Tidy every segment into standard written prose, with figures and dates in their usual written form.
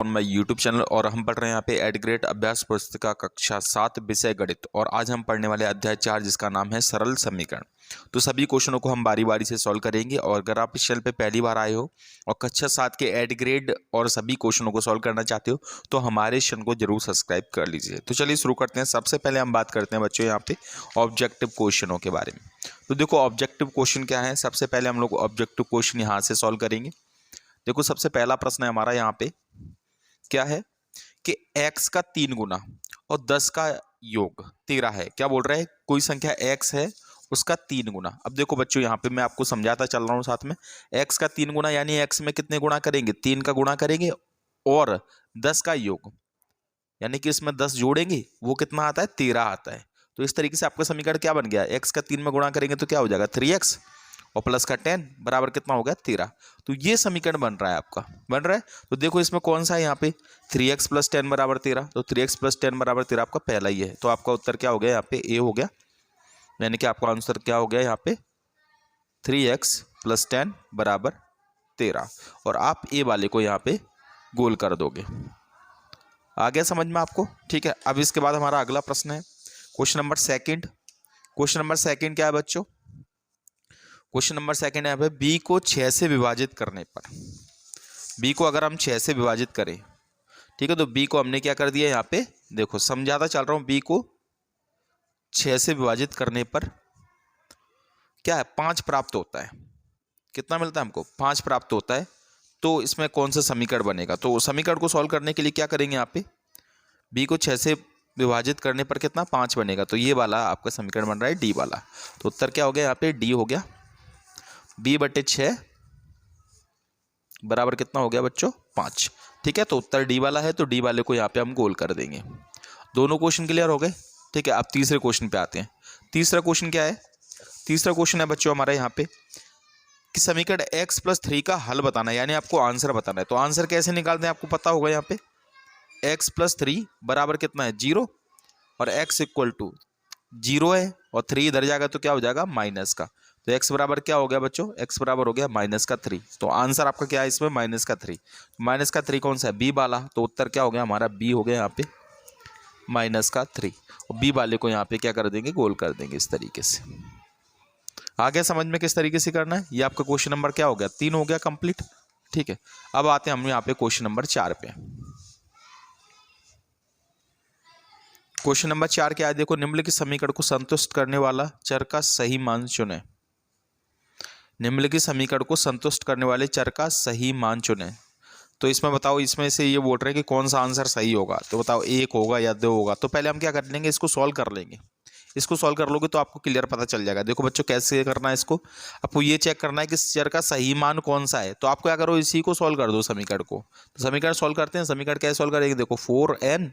मैं YouTube channel और हम पढ़ रहे हैं यहाँ पे एड ग्रेड अभ्यास पुस्तिका कक्षा 7 विषय गणित और आज हम पढ़ने वाले अध्याय 4 जिसका नाम है सरल समीकरण। तो सभी क्वेश्चनों को हम बारी बारी से सॉल्व करेंगे और अगर आप इस चैनल पे पहली बार आए हो और कक्षा 7 के एड ग्रेड और सभी क्वेश्चनों को सॉल्व करना चाहते हो तो हमारे इस चैनल को जरूर सब्सक्राइब कर लीजिए। तो चलिए शुरू करते हैं। सबसे पहले हम बात करते हैं बच्चों यहाँ पे ऑब्जेक्टिव क्वेश्चनों के बारे में। तो देखो ऑब्जेक्टिव क्वेश्चन क्या है, सबसे पहले हम लोग ऑब्जेक्टिव क्वेश्चन यहाँ से सॉल्व करेंगे। देखो सबसे पहला प्रश्न है हमारा यहाँ पे क्या है कि x का 3 गुना और 10 का योग 13 है। क्या बोल रहा है, कोई संख्या x है उसका 3 गुना। अब देखो बच्चों यहाँ पे मैं आपको समझाता चल रहा हूँ साथ में। x का 3 गुना यानी x में कितने गुना करेंगे, 3 का गुना करेंगे और 10 का योग यानी कि इसमें 10 जोड़ेंगे, वो कितना आता है 13 आता है। तो इस तरीके से आपका समीकरण क्या बन गया, x का 3 में गुणा करेंगे तो क्या हो जाएगा 3x और प्लस का 10 बराबर कितना हो गया 13। तो ये समीकरण बन रहा है आपका, बन रहा है। तो देखो इसमें कौन सा है यहाँ पे 3x + 10 बराबर 13। तो 3x + 10 बराबर 13 आपका पहला ही है। तो आपका उत्तर क्या हो गया यहाँ पे, ए हो गया, यानी कि आपका आंसर क्या हो गया यहाँ पे 3x + 10 बराबर 13 और आप ए वाले को यहाँ पे गोल कर दोगे। आ गया समझ में आपको, ठीक है। अब इसके बाद हमारा अगला प्रश्न है question number second. Question number second क्या है बच्चों, क्वेश्चन नंबर सेकंड है बी को 6 से विभाजित करने पर, बी को अगर हम 6 से विभाजित करें, ठीक है, तो बी को हमने क्या कर दिया यहाँ पे, देखो समझाता चल रहा हूँ, बी को 6 से विभाजित करने पर क्या है 5 प्राप्त होता है। कितना मिलता है हमको, 5 प्राप्त होता है। तो इसमें कौन सा समीकरण बनेगा, तो समीकरण को सॉल्व करने के लिए क्या करेंगे यहाँ पे, बी को 6 से विभाजित करने पर कितना 5 बनेगा। तो ये वाला आपका समीकरण बन रहा है डी वाला। तो उत्तर क्या हो गया यहाँ पे, डी हो गया, b/6 बराबर कितना हो गया बच्चों 5। ठीक है, तो उत्तर डी वाला है। तो डी वाले को यहाँ पे हम गोल कर देंगे। दोनों क्वेश्चन क्लियर हो गए, ठीक है। अब तीसरे क्वेश्चन पे आते हैं। तीसरा क्वेश्चन क्या है, तीसरा क्वेश्चन है बच्चों हमारा यहाँ पे कि समीकरण x + 3 का हल बताना है, यानी आपको आंसर बताना है। तो आंसर कैसे निकालते हैं आपको पता होगा, यहाँ पे x + 3 बराबर कितना है 0 और x = 0 है और 3 इधर जाएगा तो क्या हो जाएगा माइनस का। तो x बराबर क्या हो गया बच्चों, x बराबर हो गया -3। तो आंसर आपका क्या है इसमें -3। -3 कौन सा है, b वाला। तो उत्तर क्या हो गया हमारा, b हो गया यहाँ पे -3 और b वाले को यहाँ पे क्या कर देंगे, गोल कर देंगे इस तरीके से। आ गया समझ में किस तरीके से करना है। ये आपका क्वेश्चन नंबर क्या हो गया, 3 हो गया कंप्लीट, ठीक है। अब आते हैं हम यहाँ पे क्वेश्चन नंबर 4 पे। क्वेश्चन नंबर 4 क्या है, देखो निम्नलिखित समीकरण को संतुष्ट करने वाला चर का सही मान चुनें। निम्नलिखित समीकरण को संतुष्ट करने वाले चर का सही मान चुनें। तो इसमें बताओ, इसमें से ये बोल रहे हैं कि कौन सा आंसर सही होगा। तो बताओ 1 होगा या 2 होगा। तो पहले हम क्या कर लेंगे, इसको सॉल्व कर लेंगे। इसको सॉल्व कर लोगे तो आपको क्लियर पता चल जाएगा। देखो बच्चों कैसे करना है इसको, आपको ये चेक करना है कि चर का सही मान कौन सा है। तो आपको क्या करो, इसी को सॉल्व कर दो समीकरण को। तो समीकरण सॉल्व करते हैं। समीकरण कैसे सॉल्व करेंगे, देखो 4n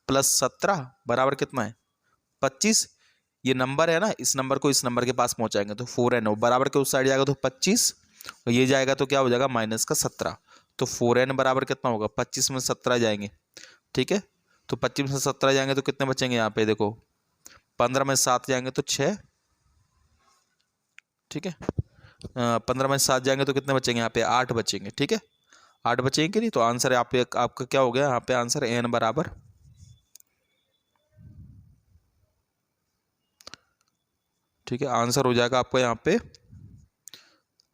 + 17 बराबर कितना है 25। ये नंबर है ना, इस नंबर को इस नंबर के पास पहुंचाएंगे तो 4n बराबर के उस साइड जाएगा तो 25 और ये जाएगा तो क्या हो जाएगा -17। तो 4n बराबर कितना होगा, 25 में 17 जाएंगे, ठीक है। तो 25 में 17 जाएंगे तो कितने बचेंगे यहाँ पे, देखो 15 में 7 जाएंगे तो 6, ठीक है। 15 में 7 जाएंगे तो कितने बचेंगे यहाँ पे 8 बचेंगे, ठीक है। 8 बचेंगे कि नहीं। तो आंसर आपका क्या हो गया यहाँ पे, आंसर n बराबर, ठीक है, आंसर हो जाएगा आपका यहाँ पे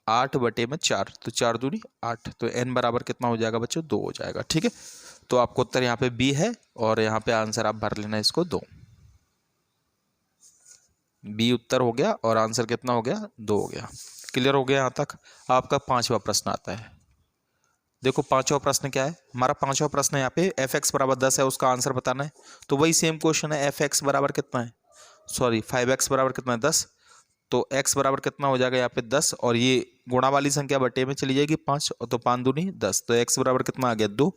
8/4। तो 4 दूनी 8। तो n बराबर कितना हो जाएगा बच्चों, 2 हो जाएगा, ठीक है। तो आपको उत्तर यहाँ पे b है और यहाँ पे आंसर आप भर लेना इसको 2। b उत्तर हो गया और आंसर कितना हो गया 2 हो गया। क्लियर हो गया यहाँ तक। आपका 5वां प्रश्न आता है। देखो 5वां प्रश्न क्या है हमारा, 5वां प्रश्न है यहाँ पे f(x) = 10 है, उसका आंसर बताना है। तो वही सेम क्वेश्चन है, f(x) बराबर कितना है, सॉरी 5x बराबर कितना है 10। तो x बराबर कितना हो जाएगा यहाँ पे 10 और ये गुणा वाली संख्या बटे में चली जाएगी 5 और तो 5 दूनी 10। तो x बराबर कितना आ गया 2।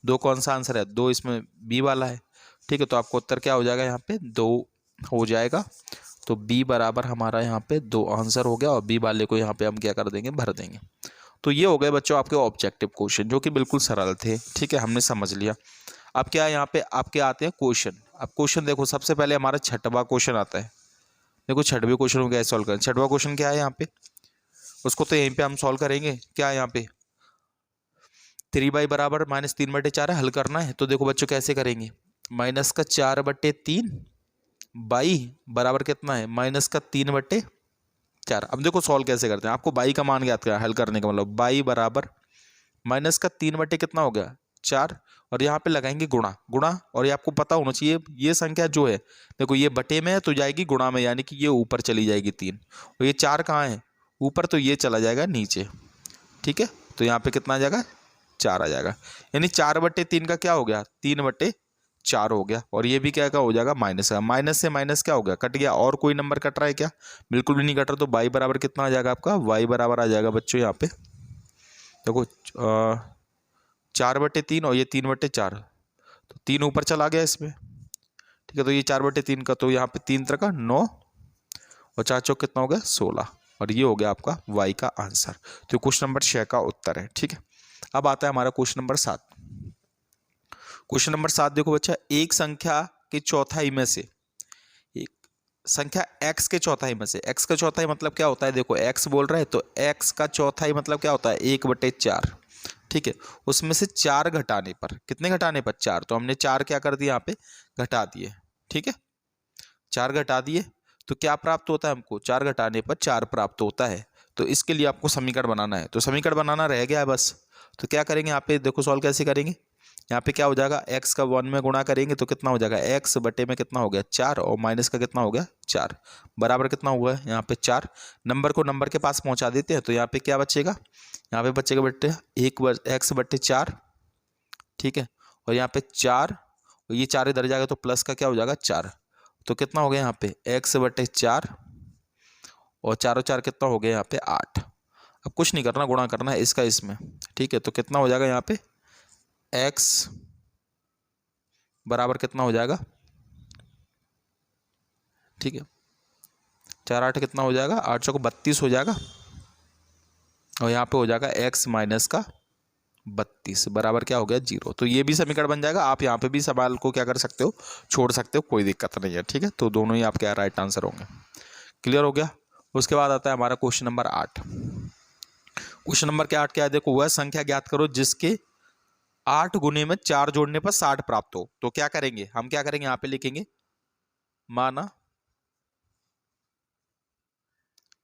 2 कौन सा आंसर है, 2 इसमें b वाला है, ठीक है। तो आपको उत्तर क्या हो जाएगा यहाँ पे 2 हो जाएगा। तो b बराबर हमारा यहाँ पे 2 आंसर हो गया और b वाले को यहाँ पे हम क्या कर देंगे, भर देंगे। तो ये हो गए बच्चों आपके ऑब्जेक्टिव क्वेश्चन जो कि बिल्कुल सरल थे, ठीक है, हमने समझ लिया। अब क्या है यहाँ पे आपके आते हैं क्वेश्चन। अब क्वेश्चन देखो सबसे पहले हमारा 6वां क्वेश्चन आता है। देखो 6वें क्वेश्चन को कैसे सॉल्व करें। 6वां क्वेश्चन क्या है यहाँ पे, उसको तो यहीं पे हम सॉल्व करेंगे। क्या है यहाँ पे, 3 बराबर -3/4 हल करना है। तो देखो बच्चों कैसे करेंगे, -4/3 बाई बराबर कितना है -3/4। अब देखो सॉल्व कैसे करते हैं, आपको बाई का मान ज्ञात करना, हल करने का मतलब बाई बराबर -3 कितना हो गया 4, और यहाँ पे लगाएंगे गुणा गुणा, और ये आपको पता होना चाहिए ये संख्या जो है देखो ये बटे में है तो जाएगी गुणा में, यानी कि ये ऊपर चली जाएगी 3, और ये 4 कहाँ है ऊपर, तो ये चला जाएगा नीचे। ठीक है, तो यहाँ पे कितना आ जाएगा 4 आ जाएगा, यानी 4/3 का क्या हो गया 3/4 हो गया, और ये भी क्या का हो जाएगा माइनस का, माइनस से माइनस क्या हो गया कट गया, और कोई नंबर कट रहा है क्या, बिल्कुल भी नहीं कट रहा। तो y बराबर कितना आ जाएगा आपका, y बराबर आ जाएगा बच्चों यहाँ पे देखो 4/3 और ये 3/4, तो 3 ऊपर चला गया इसमें। ठीक है, तो ये 4/3 का, तो यहाँ पे 3 3 का 9 और 4 चौक कितना हो गया 16, और ये हो गया आपका y का आंसर। तो क्वेश्चन नंबर 6 का उत्तर है। ठीक है, अब आता है हमारा क्वेश्चन नंबर 7। क्वेश्चन नंबर 7 देखो बच्चा, एक संख्या के चौथाई में से, एक संख्या x के चौथाई में से, x का चौथाई मतलब क्या होता है, देखो x बोल रहा है तो x का चौथाई मतलब क्या होता है 1/4। ठीक है, उसमें से 4 घटाने पर, कितने घटाने पर 4, तो हमने 4 क्या कर दिया यहाँ पे घटा दिए। ठीक है, 4 घटा दिए तो क्या प्राप्त होता है हमको, 4 घटाने पर 4 प्राप्त होता है। तो इसके लिए आपको समीकरण बनाना है, तो समीकरण बनाना रह गया है बस। तो क्या करेंगे यहाँ पे देखो सॉल्व कैसे करेंगे, यहाँ पे क्या हो जाएगा x का 1 में गुणा करेंगे तो कितना हो जाएगा x बटे में कितना हो गया 4, और माइनस का कितना हो गया 4, बराबर कितना हुआ है यहाँ पे 4। नंबर को नंबर के पास पहुँचा देते हैं, तो यहाँ पे क्या बचेगा, यहाँ पे बचेगा बटे x/4। ठीक है, और यहाँ पे 4, और ये 4 इधर जाएगा तो प्लस का क्या हो जाएगा 4, तो कितना हो गया यहाँ पे x/4, और 4 और 4 कितना हो गया यहाँ पे 8। अब कुछ नहीं करना, गुणा करना है इसका इसमें। ठीक है, तो कितना हो जाएगा यहाँ पे x बराबर कितना हो जाएगा, ठीक है 4 8 कितना हो जाएगा 8 चौको 32 हो जाएगा, और यहाँ पे हो जाएगा x माइनस का 32 बराबर क्या हो गया 0। तो ये भी समीकरण बन जाएगा, आप यहाँ पे भी सवाल को क्या कर सकते हो छोड़ सकते हो, कोई दिक्कत नहीं है। ठीक है, तो दोनों ही आपके राइट आंसर होंगे। क्लियर हो गया। उसके बाद आता है हमारा क्वेश्चन नंबर 8। क्वेश्चन नंबर के 8 क्या है, देखो वह संख्या ज्ञात करो जिसके 8 गुने में 4 जोड़ने पर 60 प्राप्त हो। तो क्या करेंगे हम, क्या करेंगे यहाँ पे लिखेंगे माना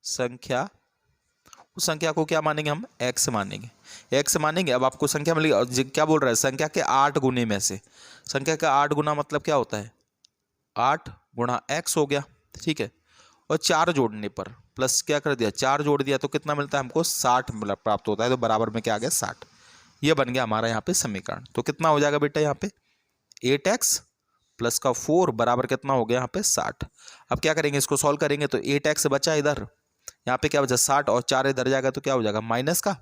संख्या, उस संख्या को क्या मानेंगे हम x मानेंगे, x मानेंगे। अब आपको संख्या मिलेगी, और क्या बोल रहा है संख्या के 8 गुने में से, संख्या का 8 गुना मतलब क्या होता है 8 गुणा x हो गया। ठीक है, और 4 जोड़ने पर प्लस क्या कर दिया 4 जोड़ दिया तो कितना मिलता है हमको 60 मतलब प्राप्त होता है, तो बराबर में क्या आ गया 60। ये बन गया हमारा यहाँ पे समीकरण। तो कितना हो जाएगा बेटा यहाँ पे 8x प्लस का 4 बराबर कितना हो गया यहाँ पे 60। अब क्या करेंगे इसको सॉल्व करेंगे तो 8x बचा इधर, यहाँ पे क्या बचा 60, और 4 इधर जाएगा तो क्या हो जाएगा माइनस का।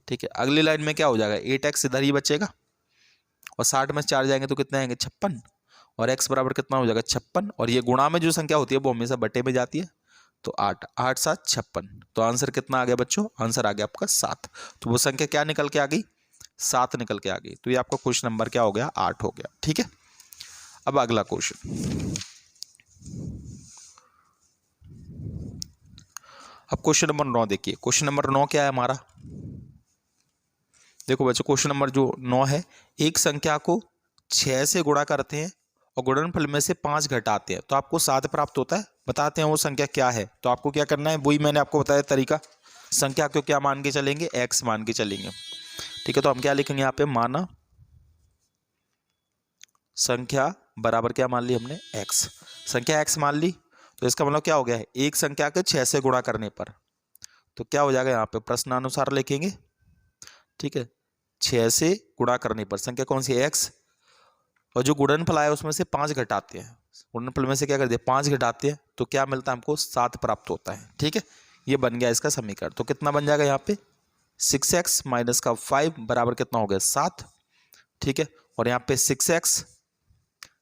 ठीक है, अगली लाइन में क्या हो जाएगा 8x इधर ही बचेगा, और 60 में 4 जाएंगे तो कितने आएंगे 56, और x बराबर कितना हो जाएगा 56, और ये गुणा में जो संख्या होती है वो हमेशा बटे में जाती है, तो 8 8 7 56। तो आंसर कितना आ गया बच्चों, आंसर आ गया आपका 7। तो वो संख्या क्या निकल के आ गई 7 निकल के आ गई। तो ये आपका क्वेश्चन नंबर क्या हो गया 8 हो गया। ठीक है, अब अगला क्वेश्चन, अब क्वेश्चन नंबर 9 देखिए। क्वेश्चन नंबर 9 क्या है हमारा, देखो बच्चों क्वेश्चन नंबर जो 9 है, एक संख्या को 6 से गुणा करते हैं और गुणनफल में से 5 घटाते हैं तो आपको 7 प्राप्त होता है। बताते हैं वो संख्या क्या है। तो आपको क्या करना है, वही मैंने आपको बताया तरीका, संख्या को क्या मान के चलेंगे x मान के चलेंगे। ठीक है, तो हम क्या लिखेंगे यहाँ पे माना संख्या बराबर क्या मान ली हमने x, संख्या x मान ली, तो इसका मतलब क्या हो गया है एक संख्या के 6 से गुणा करने पर, तो क्या हो जाएगा यहाँ पे प्रश्नानुसार लिखेंगे। ठीक है, 6 से गुणा करने पर संख्या कौन सी है x, और जो गुणनफल आया उसमें से 5 घटाते हैं, गुणनफल में से क्या कर दिया 5 घटाते हैं तो क्या मिलता है हमको 7 प्राप्त होता है। ठीक है, ये बन गया इसका समीकरण। तो कितना बन जाएगा यहाँ पे 6x माइनस का 5 बराबर कितना हो गया 7। ठीक है, और यहाँ पे 6x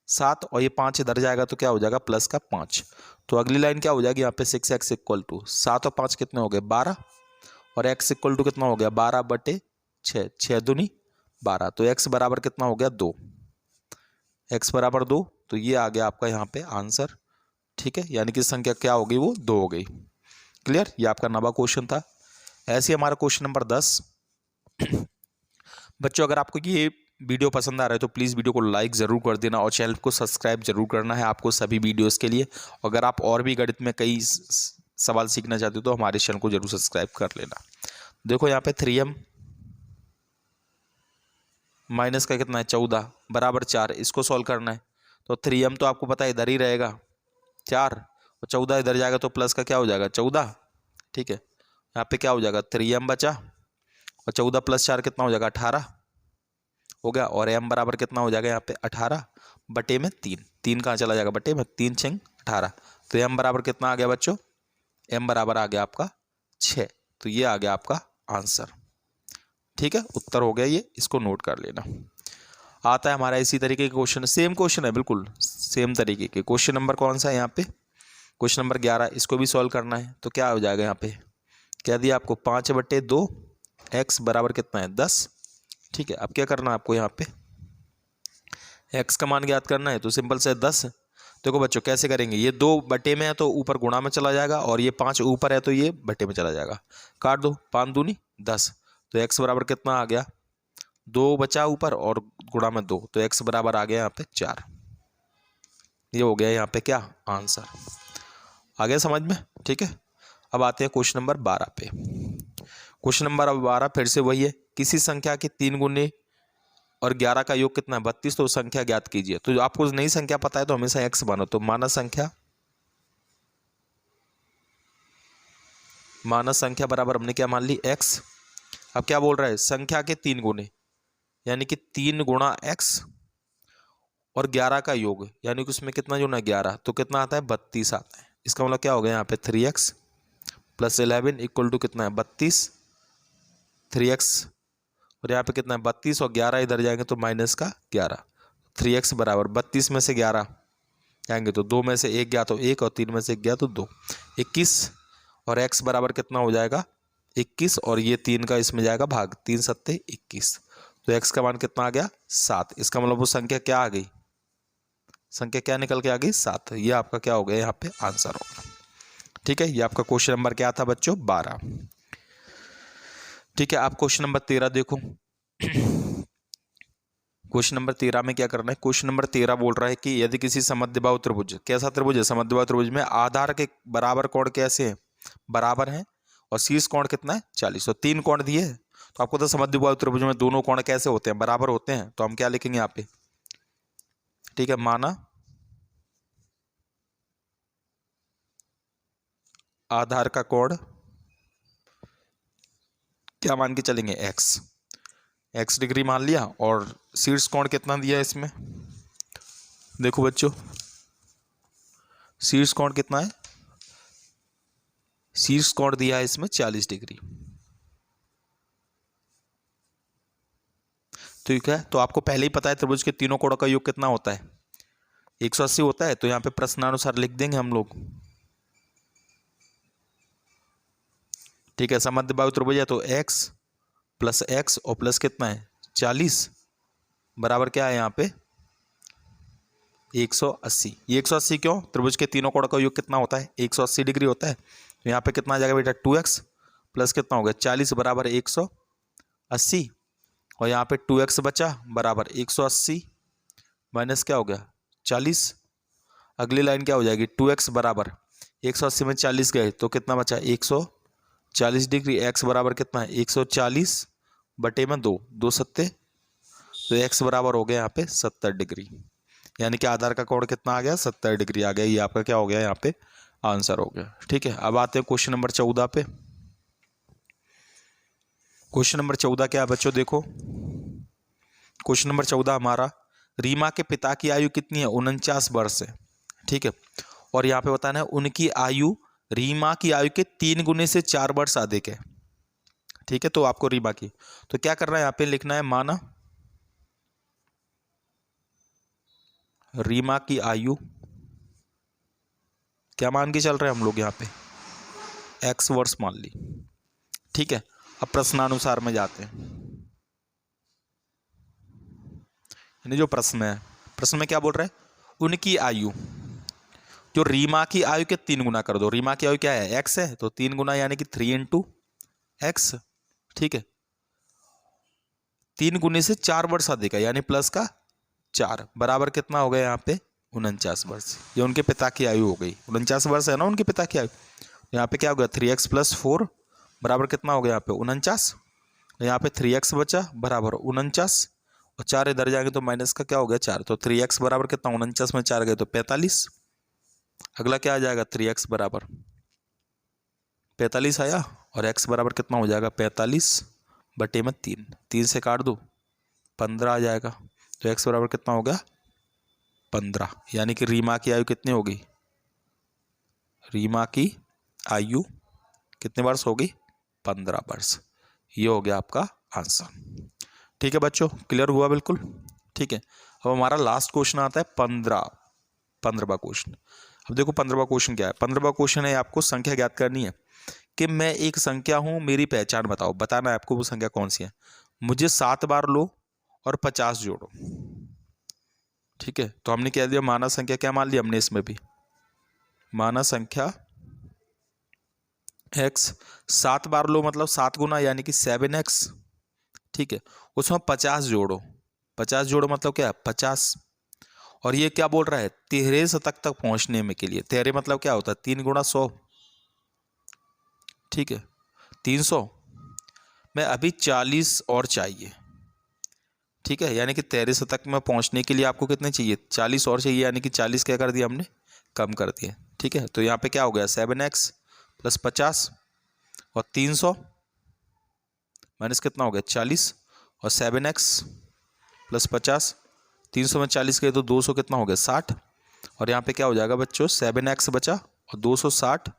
7, और ये 5 इधर जाएगा तो क्या हो जाएगा प्लस का 5। तो अगली लाइन क्या हो जाएगी यहाँ पे 6x इक्वल टू 7 और 5 कितने हो गए 12, और x इक्वल टू कितना हो गया 12/6, 6 दूनी 12, तो x बराबर कितना हो गया 2, x बराबर 2। तो ये आ गया आपका यहाँ पे आंसर। ठीक है, यानी कि संख्या क्या हो गई वो 2 हो गई। क्लियर, ये आपका नवा क्वेश्चन था। ऐसे हमारा क्वेश्चन नंबर 10 बच्चों अगर आपको ये वीडियो पसंद आ रहा है तो प्लीज़ वीडियो को लाइक ज़रूर कर देना और चैनल को सब्सक्राइब जरूर करना है आपको सभी वीडियोस के लिए। अगर आप और भी गणित में कई सवाल सीखना चाहते हो तो हमारे चैनल को जरूर सब्सक्राइब कर लेना। देखो यहाँ पे 3m माइनस का कितना है 14 बराबर 4, इसको सॉल्व करना है। तो 3m तो आपको पता है इधर ही रहेगा 4 और 14 इधर जाएगा तो प्लस का क्या हो जाएगा 14। ठीक है, यहाँ पे क्या हो जाएगा 3m बचा और 14 प्लस 4 कितना हो जाएगा 18 हो गया। और m बराबर कितना हो जाएगा यहाँ पे 18 बटे में 3 कहाँ चला जाएगा बटे में 3 6 18। तो m बराबर कितना आ गया बच्चों, m बराबर आ गया आपका 6। तो ये आ गया आपका आंसर। ठीक है, उत्तर हो गया ये, इसको नोट कर लेना। आता है हमारा इसी तरीके के क्वेश्चन, सेम क्वेश्चन है बिल्कुल सेम तरीके के। क्वेश्चन नंबर कौन सा है यहाँ पे, क्वेश्चन नंबर 11। इसको भी सॉल्व करना है तो क्या हो जाएगा यहाँ पे, क्या दिया आपको 5/2 x बराबर कितना है 10। ठीक है, अब क्या करना है आपको यहाँ पे x का मान ज्ञात करना है तो सिंपल से 10। देखो बच्चों कैसे करेंगे, ये 2 बटे में है तो ऊपर गुणा में चला जाएगा और ये 5 ऊपर है तो ये बटे में चला जाएगा। काट दो, 5 दूनी 10। तो x बराबर कितना आ गया 2 बचा ऊपर और गुणा में 2 तो x बराबर आ गया यहाँ पे 4। ये हो गया यहाँ पे क्या आंसर, आ गया समझ में। ठीक है, अब आते हैं क्वेश्चन नंबर 12 पे। क्वेश्चन नंबर 12 फिर से वही है, किसी संख्या के 3 गुने और 11 का योग कितना है 32, तो संख्या ज्ञात कीजिए। तो आपको नई संख्या पता है तो हमेशा x मानो, तो मानस संख्या बराबर हमने क्या मान ली x। अब क्या बोल रहा है संख्या के 3 गुने यानी कि 3 गुणा x और 11 का योग यानी कि उसमें कितना जो ना 11 तो कितना आता है 32 आता है। इसका मतलब क्या हो गया यहाँ पे 3x + 11 इक्वल टू कितना है 32। 3x और यहाँ पे कितना है 32 और 11 इधर जाएंगे तो -11। 3x बराबर 32 में से 11 जाएंगे तो 2 में से 1 गया तो 1 और 3 में से 1 गया तो 2, 21। और x बराबर कितना हो जाएगा 21 और ये 3 का इसमें जाएगा भाग, 3 सत्ते 21। तो x का मान कितना आ गया 7। इसका मतलब वो संख्या क्या आ गई, संख्या क्या निकल के आ गई 7। ये आपका क्या हो गया यहाँ पे आंसर होगा। ठीक है, ये आपका क्वेश्चन नंबर क्या था बच्चों 12। ठीक है, आप क्वेश्चन नंबर 13 देखो। क्वेश्चन नंबर 13 में क्या करना है, क्वेश्चन नंबर 13 बोल रहा है कि यदि किसी समद्विबाहु त्रिभुज, कैसा त्रिभुज है समद्विबाहु त्रिभुज में आधार के बराबर कोण कैसे हैं बराबर हैं और शीर्ष कोण कितना है 40। तो 3 कोण दिए हैं तो आपको तो समद्विबाहु त्रिभुज में दोनों कोण कैसे होते हैं बराबर होते हैं। तो हम क्या लिखेंगे यहाँ पे, ठीक है, माना आधार का कोण क्या मान के चलेंगे x डिग्री मान लिया और शीर्ष कोण कितना दिया है इसमें, देखो बच्चों शीर्ष कोण कितना है, शीर्ष कोण दिया है इसमें 40 डिग्री। ठीक है, तो आपको पहले ही पता है त्रिभुज के तीनों कोणों का योग कितना होता है 180 होता है। तो यहाँ पे प्रश्नानुसार लिख देंगे हम लोग। ठीक है, समद्विबाहु त्रिभुज है तो x + x और प्लस कितना है 40 बराबर क्या है यहाँ पे 180। ये 180 क्यों, त्रिभुज के तीनों कोणों का योग कितना होता है 180 डिग्री होता है। तो यहाँ पे कितना आ जाएगा बेटा 2x प्लस कितना हो गया 40 बराबर 180 और यहाँ पे 2x बचा बराबर 180 माइनस क्या हो गया 40। अगली लाइन क्या हो जाएगी 2x बराबर 180 में 40 गए तो कितना बचा 140 डिग्री। x बराबर कितना है 140 बटे में 2, 2 सत्ते तो x बराबर हो गया यहाँ पे 70 डिग्री। यानी कि आधार का कोण कितना आ गया 70 डिग्री आ गया। ये आपका क्या हो गया यहाँ पे आंसर हो गया। ठीक है, अब आते हैं क्वेश्चन नंबर 14 पे। क्वेश्चन नंबर 14 क्या है बच्चों, देखो क्वेश्चन नंबर 14 हमारा, रीमा के पिता की आयु कितनी है 49 वर्ष है। ठीक है, और यहाँ पे बताना है उनकी आयु रीमा की आयु के 3 गुने से 4 वर्ष अधिक है। ठीक है, तो आपको रीमा की तो क्या करना है यहाँ पे लिखना है माना रीमा की आयु क्या मान के चल रहे हैं हम लोग यहाँ पे x वर्ष मान ली। ठीक है, अब प्रश्नानुसार में जाते हैं। यानी जो प्रश्न है, प्रश्न में क्या बोल रहे हैं उनकी आयु, जो रीमा की आयु के 3 गुना कर दो। रीमा की आयु क्या है x है तो 3 गुना यानी कि 3 × x। ठीक है, 3 गुने से 4 वर्ष अधिक है, यानी प्लस का 4 बराबर कितना हो गया यहाँ पे 49 वर्ष। ये उनके पिता की आयु हो गई, 49 वर्ष है ना उनके पिता की आयु। यहाँ पे क्या हो गया 3x + 4 बराबर कितना हो गया यहाँ पे 49। यहाँ पे 3x बचा बराबर 49 और 4 इधर जाएंगे तो माइनस का क्या हो गया 4, तो 3x बराबर कितना 49 में 4 गए तो 45। अगला क्या आ जाएगा 3x बराबर 45 आया और x बराबर कितना हो जाएगा 45/3, 3 से काट दो 15 आ जाएगा। तो x बराबर कितना हो गया 15, यानी कि रीमा की आयु कितनी होगी, रीमा की आयु कितने वर्ष होगी 15 वर्ष। ये हो गया आपका आंसर। ठीक है बच्चों, क्लियर हुआ बिल्कुल। ठीक है, अब हमारा लास्ट क्वेश्चन आता है 15वां क्वेश्चन। अब देखो 15वां क्वेश्चन क्या है। 15वां क्वेश्चन है आपको संख्या ज्ञात करनी है कि मैं एक संख्या हूं, मेरी पहचान बताओ। बताना है आपको वो संख्या कौन सी है। मुझे 7 बार लो और 50 जोड़ो। ठीक है, तो हमने क्या दिया माना संख्या, क्या मान लिया हमने इसमें भी माना संख्या x। 7 बार लो मतलब 7 गुना यानी कि 7x। ठीक है, उसमें 50 जोड़ो, 50 जोड़ो मतलब क्या 50। और ये क्या बोल रहा है 13 शतक तक पहुंचने में के लिए। 13 मतलब क्या होता है 3 गुणा 100। ठीक है, 300 में अभी 40 और चाहिए। ठीक है, यानी कि 13 शतक में पहुंचने के लिए आपको कितने चाहिए 40 और चाहिए, यानी कि 40 क्या कर दिया हमने कम कर दिया। ठीक है, तो यहाँ पे क्या हो गया 7x + 50 और 300 माइनस कितना हो गया 40 और 7x + 50, 300 में 40 गए तो 200 कितना हो गया 60। और यहाँ पे क्या हो जाएगा बच्चों 7x बचा और 260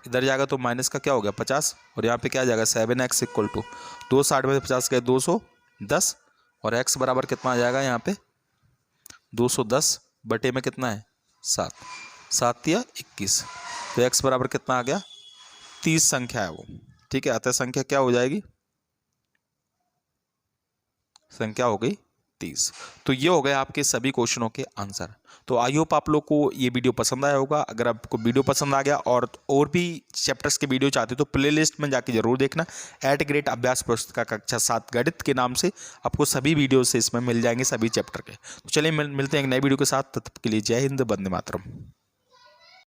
इधर जाएगा तो माइनस का क्या हो गया 50 और यहाँ पे क्या आ जाएगा 7x = 260 में 50 गए 210 और x बराबर कितना आ जाएगा यहाँ पे 210 बटे में कितना है 7, 7 या 21। तो x बराबर कितना आ गया 30 संख्या है वो। ठीक है, अतः संख्या क्या हो जाएगी, संख्या हो गई 30। तो ये हो गए आपके सभी क्वेश्चनों के आंसर। तो आई होप आप लोग को ये वीडियो पसंद आया होगा। अगर आपको वीडियो पसंद आ गया और भी चैप्टर्स के वीडियो चाहते हो तो प्लेलिस्ट में जाके जरूर देखना। @GREAT अभ्यास पुस्तिका कक्षा 7 गणित के नाम से आपको सभी वीडियो से इसमें मिल जाएंगे सभी चैप्टर के। तो चलिए मिलते हैं एक नए वीडियो के साथ, तब तक के लिए जय हिंद, वंदे मातरम।